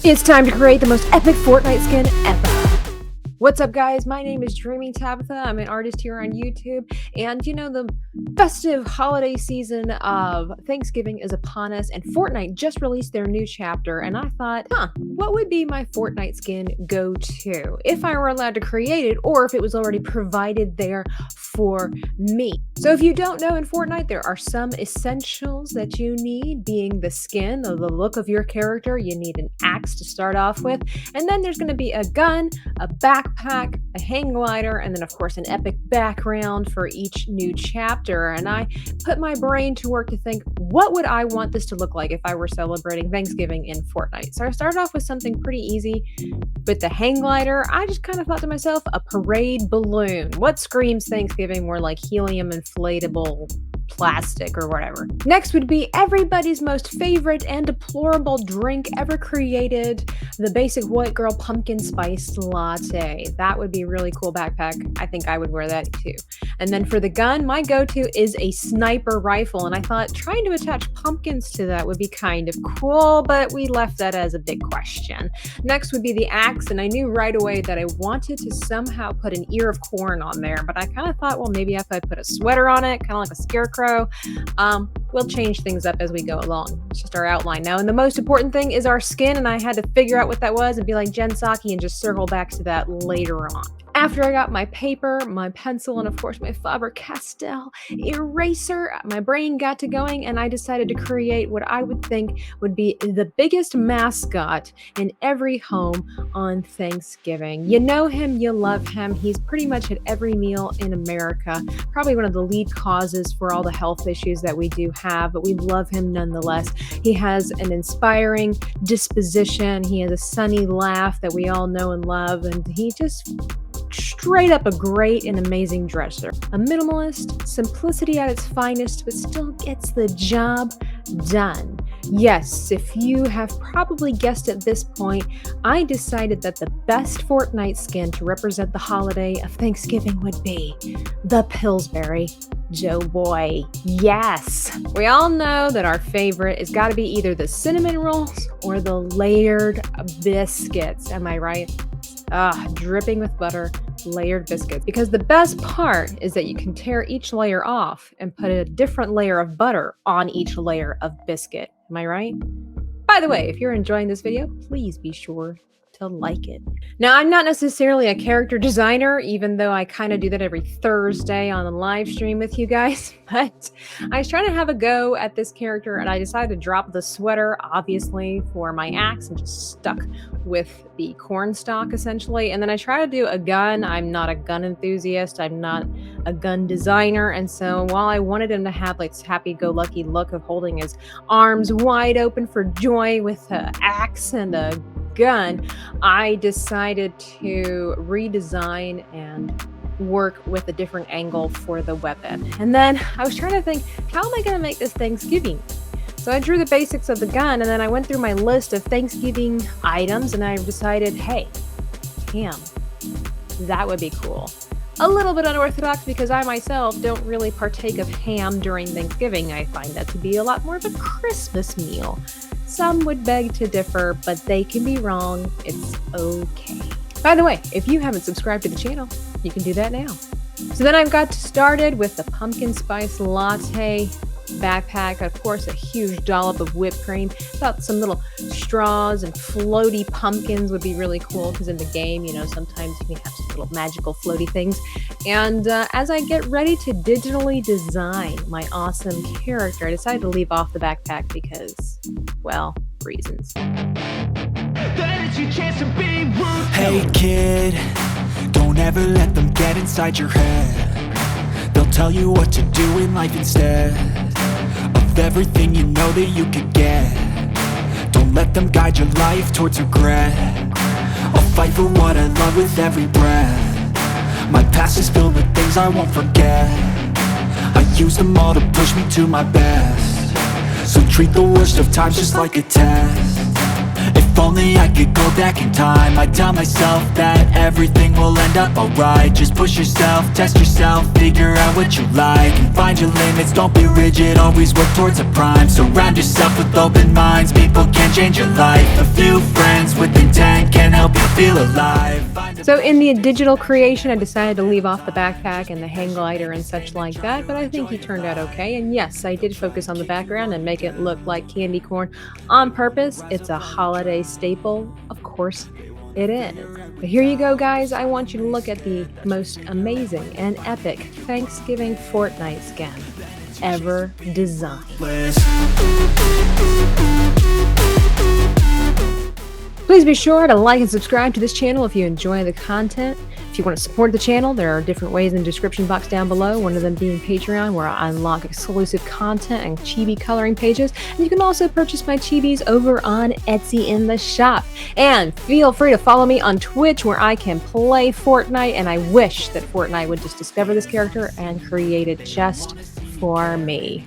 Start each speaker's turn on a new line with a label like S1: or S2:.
S1: It's time to create the most epic Fortnite skin ever. What's up, guys? My name is Dreaming Tabitha. I'm an artist here on YouTube, and the festive holiday season of Thanksgiving is upon us, and Fortnite just released their new chapter, and I thought, what would be my Fortnite skin go-to if I were allowed to create it, or if it was already provided there for me? So if you don't know, in Fortnite, there are some essentials that you need, being the skin or the look of your character. You need an axe to start off with, and then there's going to be a gun, a backpack, a hang glider, and then of course an epic background for each new chapter. And I put my brain to work to think, what would I want this to look like if I were celebrating Thanksgiving in Fortnite? So I started off with something pretty easy. With the hang glider, I just kind of thought to myself, a parade balloon. What screams Thanksgiving more like helium inflatable plastic or whatever? Next would be everybody's most favorite and deplorable drink ever created, the basic white girl pumpkin spice latte. That would be a really cool backpack. I think I would wear that too. And then for the gun, my go-to is a sniper rifle, and I thought trying to attach pumpkins to that would be kind of cool, but we left that as a big question. Next would be the axe, and I knew right away that I wanted to somehow put an ear of corn on there, but I kind of thought, well, maybe if I put a sweater on it, kind of like a scarecrow, we'll change things up as we go along. It's just our outline now. And the most important thing is our skin, and I had to figure out what that was and be like Jen Psaki and just circle back to that later on. After I got my paper, my pencil, and of course my Faber-Castell eraser, my brain got to going, and I decided to create what I would think would be the biggest mascot in every home on Thanksgiving. You know him, you love him. He's pretty much at every meal in America. Probably one of the lead causes for all the health issues that we do have, but we love him nonetheless. He has an inspiring disposition. He has a sunny laugh that we all know and love, and he just straight up a great and amazing dresser. A minimalist, simplicity at its finest, but still gets the job done. Yes, if you have probably guessed at this point, I decided that the best Fortnite skin to represent the holiday of Thanksgiving would be the Pillsbury Doughboy. Yes! We all know that our favorite has got to be either the cinnamon rolls or the layered biscuits. Am I right? Dripping with butter, layered biscuits. Because the best part is that you can tear each layer off and put a different layer of butter on each layer of biscuit. Am I right? By the way, if you're enjoying this video, please be sure to like it. Now, I'm not necessarily a character designer, even though I kind of do that every Thursday on a live stream with you guys, but I was trying to have a go at this character, and I decided to drop the sweater, obviously, for my axe, and just stuck with the corn stalk, essentially. And then I tried to do a gun. I'm not a gun enthusiast. I'm not a gun designer, and so while I wanted him to have like this happy-go-lucky look of holding his arms wide open for joy with an axe and a gun, I decided to redesign and work with a different angle for the weapon. And then I was trying to think, how am I going to make this Thanksgiving? So I drew the basics of the gun, and then I went through my list of Thanksgiving items, and I decided, hey, ham. That would be cool. A little bit unorthodox because I myself don't really partake of ham during Thanksgiving. I find that to be a lot more of a Christmas meal. Some would beg to differ, but they can be wrong. It's okay. By the way, if you haven't subscribed to the channel, you can do that now. So then I've got started with the pumpkin spice latte backpack. Of course, a huge dollop of whipped cream. Thought some little straws and floaty pumpkins would be really cool, because in the game, sometimes you can have some little magical floaty things. And as I get ready to digitally design my awesome character, I decided to leave off the backpack because, well, reasons.
S2: Hey kid, don't ever let them get inside your head. They'll tell you what to do in life instead of everything you know that you could get. Don't let them guide your life towards regret. I'll fight for what I love with every breath. My past is filled with things I won't forget. I use them all to push me to my best. So treat the worst of times just like a test. If only I could go back in time, I'd tell myself that everything will end up alright. Just push yourself, test yourself, figure out what you like, and find your limits, don't be rigid, always work towards a prime. Surround yourself with open minds, people can change your life. A few friends with feel alive.
S1: So in the digital creation, I decided to leave off the backpack and the hang glider and such like that, but I think he turned out okay. And yes, I did focus on the background and make it look like candy corn on purpose. It's a holiday staple. Of course it is. But here you go, guys. I want you to look at the most amazing and epic Thanksgiving Fortnite skin ever designed. Please be sure to like and subscribe to this channel if you enjoy the content. If you want to support the channel, there are different ways in the description box down below, one of them being Patreon, where I unlock exclusive content and chibi coloring pages. And you can also purchase my chibis over on Etsy in the shop. And feel free to follow me on Twitch, where I can play Fortnite, and I wish that Fortnite would just discover this character and create it just for me.